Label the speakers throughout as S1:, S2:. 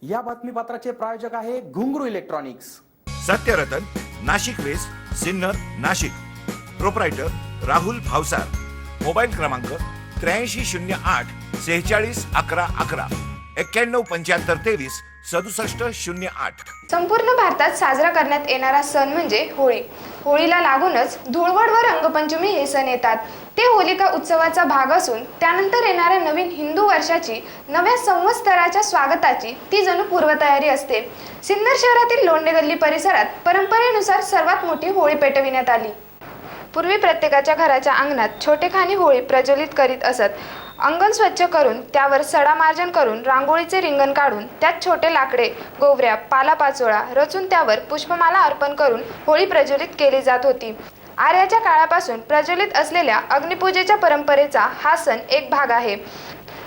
S1: या बातमीपत्राचे प्रायोजक आहे Ghungroo electronics.
S2: Satyaratan, Nashik west, Sinnar, Nashik. Proprietor Rahul Bhavsar. Mobile क्रमांक 8308 46 11 11 91 75 23 67 08।
S3: संपूर्ण भारतात साजरा करण्यात येणारा सण म्हणजे होळी। होळीला लागूनच धुळवड व रंगपंचमी हे सण येतात। ते होलिका उत्सवाचा भाग असून त्यानंतर येणाऱ्या नवीन हिंदू वर्षाची, नव्या संवत्सराच्या स्वागताची ती जणू पूर्वतयारी असते। सिन्नर शहरातील लोंढे गल्ली परिसरात परंपरेनुसार सर्वात मोठी होळी पेटविण्यात आली। पूर्वी प्रत्येकाच्या घराच्या अंगणात छोटेखानी होळी प्रज्वलित करीत असत। अंगण स्वच्छ करून त्यावर सडा मार्जन करून रांगोळीचे रिंगण काढून त्यात छोटे लाकडे, गोवऱ्या, पालापाचोळा रचून त्यावर पुष्पमाला अर्पण करून होळी प्रज्वलित केली जात होती। आर्याच्या काळापासून प्रज्वलित असलेल्या अग्निपूजेच्या परंपरेचा हा सण एक भाग आहे।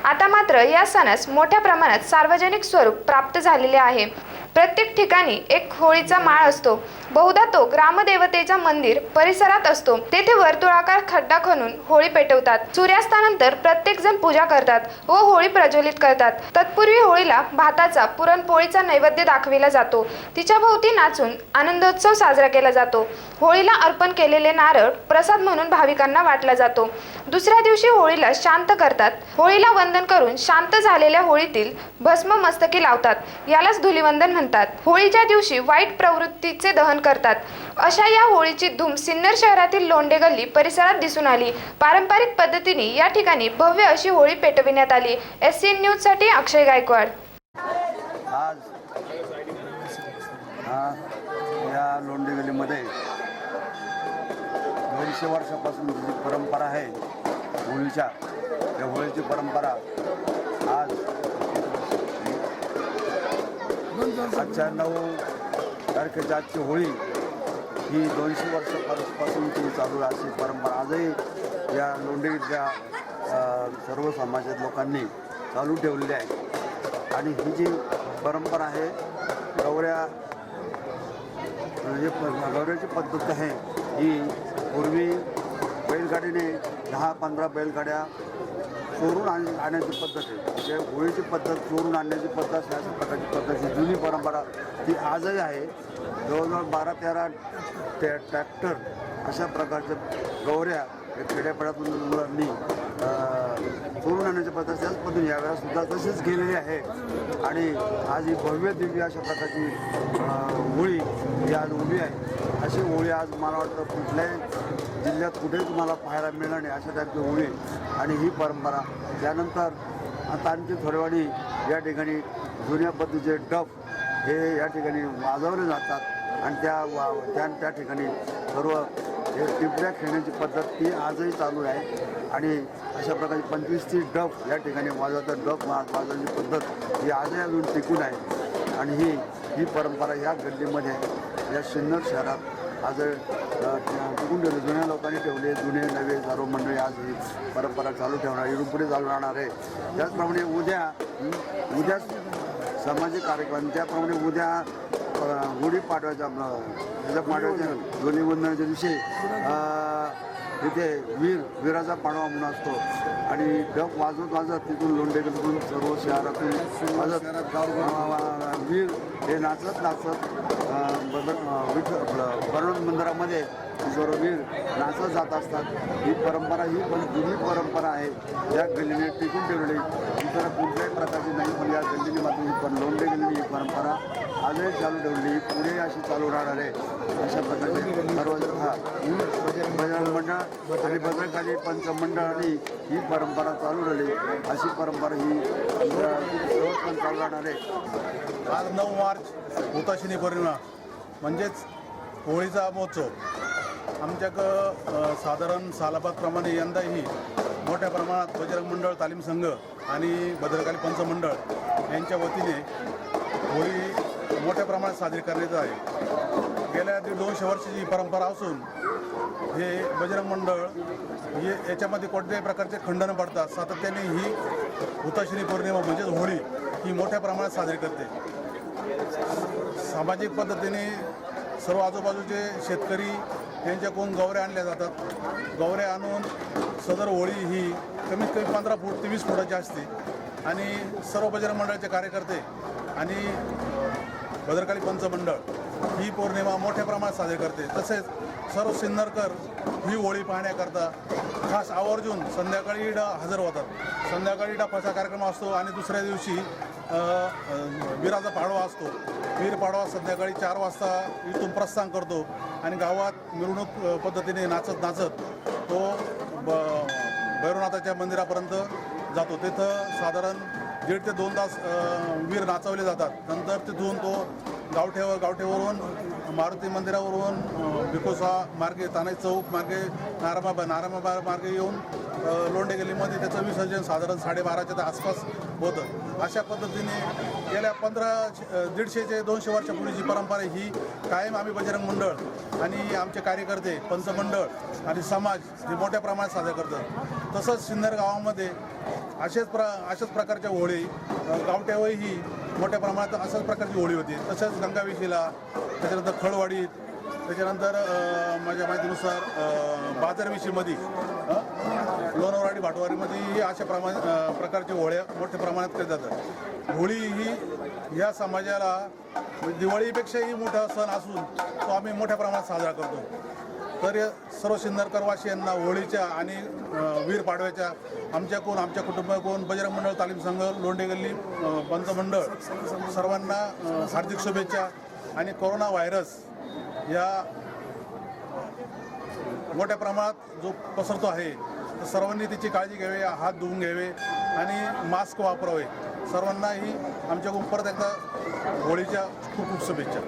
S3: आता मात्र या सणास मोठ्या प्रमाणात सार्वजनिक स्वरूप प्राप्त झालेले आहे। प्रत्येक ठिकाणी एक होळीचा माळ असतो। बहुधा तो ग्रामदेवतेचा मंदिर परिसरात असतो। तेथे वर्तुळाकार खड्डा खणून होळी पेटवतात। सूर्यास्तानंतर प्रत्येक जण पूजा करतात व होळी प्रज्वलित करतात। तत्पूर्वी होळीला भाताचा, पुरणपोळीचा नैवेद्य दाखविला जातो। तिच्या भोवती नाचून आनंदोत्सव साजरा केला जातो। होळीला अर्पण केलेले नारळ प्रसाद म्हणून भाविकांना वाटला जातो। दुसऱ्या दिवशी होळीला शांत करतात। होळीला वंदन करून शांत झालेल्या होळीतील भस्म मस्तकी लावतात। यालाच धुलिवंदन म्हणतात। होळीच्या दिवशी वाईट प्रवृत्तीचे दहन करतात। अशा या होळीची धूम सिन्नर शहरातील लोंढे गल्ली परिसरात दिसून आली। पारंपरिक पद्धतीने या ठिकाणी भव्य अशी होळी पेटविण्यात आली। SCN न्यूज साठी अक्षय गायकवाड।
S4: आज या लोंढे गल्लीमध्ये 200 वर्षापासून जी परंपरा आहे होळीच्या, त्या होळीची परंपरा आज आजच्या 9 तारखेच्या आजची होळी ही 200 वर्षापासूनची चालू अशी परंपरा आजही या लोंढेच्या सर्व समाजात लोकांनी चालू ठेवलेली आहे। आणि ही जी परंपरा आहे गौऱ्याची पद्धत आहे ही पूर्वी बैलगाडीने 10-15 बैलगाड्या चोरून आणण्याची पद्धत आहे। म्हणजे होळीची पद्धत चोरून आणण्याची पद्धत अशा प्रकारची पद्धत ही जुनी परंपरा ती आजही आहे। जवळजवळ 12-13 ट्रॅक्टर अशा प्रकारच्या गौऱ्या खेड्यापाड्यातून मुलांनी चोरून आणण्याची पद्धत त्याच पद्धतीने यावेळेला सुद्धा तशीच गेलेली आहे। आणि आज ही भव्य दिव्य अशा प्रकारची होळी ही आज उभी आहे। अशी होळी आज मला वाटतं कुठल्याही जिल्ह्यात कुठेही तुम्हाला पाहायला मिळणार नाही अशा टाईपची होळी। आणि ही परंपरा त्यानंतर आता आणखी थोड्यावेळी या ठिकाणी जुन्या पद्धतीचे डफ हे या ठिकाणी वाजवले जातात आणि त्या ठिकाणी सर्व हे टिपऱ्या खेळण्याची पद्धत ती आजही चालू आहे। आणि अशा प्रकारची 25-30 डफ या ठिकाणी वाजवतात। डफ वाजवण्याची पद्धत ही आजही अजून टिकून आहे। आणि ही परंपरा या गल्लीमध्ये या सिन्नर शहरात आज टिकून ठेवली। जुन्या लोकांनी ठेवले, जुने नवे सर्व मंडळी आज ही परंपरा चालू ठेवणार, इथून पुढे चालू राहणार आहे। त्याचप्रमाणे उद्या सामाजिक कार्यक्रम, त्याप्रमाणे उद्या गुढीपाडव्याच्या धुलिवंदनाच्या दिवशी तिथे वीराचा पाडवा म्हणून असतो। आणि डफ वाजवत तिथून लोंढे गल्लीतून सर्व शहरातून वाजत वीर हे नाचत बरोबर मंदिरामध्ये सर्व वीर नाचत जात असतात। ही परंपरा ही पण जुनी परंपरा आहे, या गल्लीने टिकून ठेवलेली। इतर कुठल्याही प्रकारची नाही, पण या गल्लीने मात्र ही पण लोंढे गल्लीने ही परंपरा आजही चालू ठेवली, पुढे अशी चालू राहणार आहे। अशा प्रकारचे सर्व बजरंग मंडळ आणि भद्रकाली पंचमंडळांनी ही परंपरा चालू राहिली। अशी परंपरा ही पण चालू राहणार आहे।
S5: आज 9 मार्च हुताशिनी पौर्णिमा म्हणजेच होळीचा महोत्सव। आमच्याकडं साधारण सालाबादप्रमाणे यंदाही मोठ्या प्रमाणात बजरंग मंडळ तालीम संघ आणि भद्रकाली पंचमंडळ यांच्या वतीने होळी मोठ्या प्रमाणात साजरी करण्यात आहे। गेल्या 150 वर्षाची परंपरा असून हे बजरंग मंडळ याच्यामध्ये कोणत्याही प्रकारचे खंडन पडतात। सातत्याने ही हुताशिनी पौर्णिमा म्हणजेच होळी ही मोठ्या प्रमाणात साजरी करते। सामाजिक पद्धतीने सर्व आजूबाजूचे शेतकरी यांच्याकडून गौऱ्या आणल्या जातात। गौऱ्या आणून सदर होळी ही कमीत कमी 15 फूट ते 20 फुटाची असते आणि सर्व बजरंग मंडळाचे कार्यकर्ते आणि भद्रकाली पंचमंडळ ही पौर्णिमा मोठ्या प्रमाणात साजरी करते. तसेच सर्व सिन्नरकर ही होळी पाहण्याकरता खास आवर्जून संध्याकाळी इथं हजर होतात. संध्याकाळी इथं फसा कार्यक्रम असतो आणि दुसऱ्या दिवशी वीराचा पाडवा असतो. वीर पाडवा संध्याकाळी 4 वाजता इथून प्रस्थान करतो आणि गावात मिरवणूक पद्धतीने नाचत नाचत तो भैरवनाथाच्या मंदिरापर्यंत जातो. तिथं साधारण 1.5 ते 2 तास वीर नाचवले जातात. नंतर तिथून तो गावठेवरून मारुती मंदिरावरून भिकोसा मार्गे, तानाई चौक मार्गे, नारायणबा मार्गे येऊन लोंढे गल्लीमध्ये त्याचं विसर्जन साधारण 12:30च्या आसपास होतं. अशा पद्धतीने गेल्या 150 ते 200 वर्षापूर्वीची परंपरा ही कायम आम्ही बजरंग मंडळ आणि आमचे कार्यकर्ते पंचमंडळ आणि समाज हे मोठ्या प्रमाणात साजरे करतात. तसंच सिन्नर गावामध्ये अशाच प्रकारच्या होळी गावठ्यावरही ही मोठ्या प्रमाणात अशाच प्रकारची होळी होती. तसंच गंगावेशीला, त्याच्यानंतर खळवाडीत, त्याच्यानंतर माझ्या माहितीनुसार बाजारवेशीमध्ये, लोणावळा भाटवारीमध्ये अशा प्रकारच्या होळ्या मोठ्या प्रमाणात केल्या जातात. होळी ही या समाजाला दिवाळीपेक्षाही मोठा सण असून तो आम्ही मोठ्या प्रमाणात साजरा करतो. तर सर्व सिन्नरकरवासियांना होळीच्या आणि वीर पाडव्याच्या आमच्या कुटुंबाकडून बजरंग मंडळ तालीम संघ, लोंढे गल्ली पंचमंडळ सर्वांना हार्दिक शुभेच्छा. आणि कोरोना व्हायरस या मोठ्या प्रमाणात जो पसरतो आहे तर सर्वांनी त्याची काळजी घ्यावी, हात धुवून घ्यावे आणि मास्क वापरावे. सर्वांनाही आमच्याकडून परत एकदा होळीच्या खूप खूप शुभेच्छा.